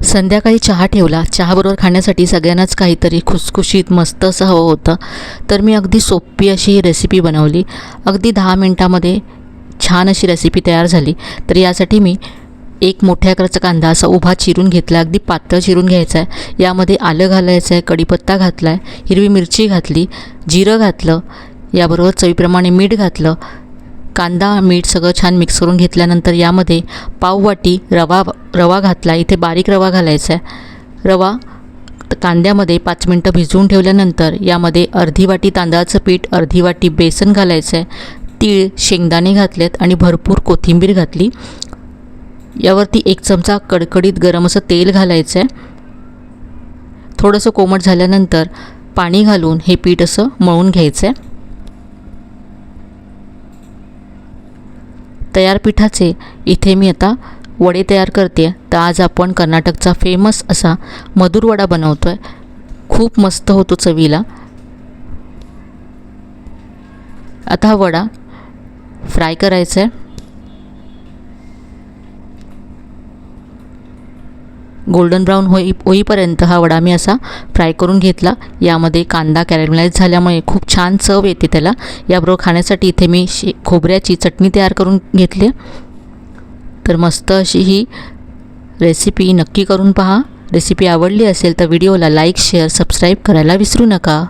संध्याकाळी चहा ठेवला. चहाबरोबर खाण्यासाठी सगळ्यांनाच काहीतरी खुसखुशीत मस्त असं हवं होतं. तर मी अगदी सोपी अशी ही रेसिपी बनवली. अगदी 10 मिनटामध्ये छान अशी रेसिपी तयार झाली. तर यासाठी मी एक मोठ्या आकाराचा कांदा असा उभा चिरून घेतला. अगदी पातळ चिरून घ्यायचा आहे. यामध्ये आलं घालायचं आहे, कढीपत्ता घातला आहे, हिरवी मिरची घातली, जिरं घातलं, याबरोबर चवीप्रमाणे मीठ घातलं. कांदा मीठ सगळं छान मिक्स करून घेतल्यानंतर यामध्ये पाववाटी रवा घातला. इथे बारीक रवा घालायचा आहे. रवा कांद्यामध्ये 5 मिनटं भिजवून ठेवल्यानंतर यामध्ये अर्धी वाटी तांदळाचं पीठ, अर्धी वाटी बेसन घालायचं आहे. तीळ, शेंगदाणे घातलेत आणि भरपूर कोथिंबीर घातली. यावरती 1 चमचा कडकडीत गरम असं तेल घालायचं आहे. थोडंसं कोमट झाल्यानंतर पाणी घालून हे पीठ असं मळून घ्यायचं आहे. तयार पिठाचे इथे मी आता वडे तयार करते. तर आज आपण कर्नाटकचा फेमस असा मधुर वडा बनवतो आहे. खूप मस्त होतो चवीला. आता हा वडा फ्राय करायचा आहे. गोल्डन ब्राऊन होईपर्यंत हा वडा मी असा फ्राय करून घेतला. यामध्ये कांदा कॅरमलाइज झाल्यामुळे खूप छान चव येते त्याला. याबरोबर खाण्यासाठी इथे मी खोबऱ्याची चटणी तयार करून घेतली. तर मस्त अशी ही रेसिपी नक्की करून पहा. रेसिपी आवडली असेल तर व्हिडिओला लाईक, शेअर, सबस्क्राईब करायला विसरू नका.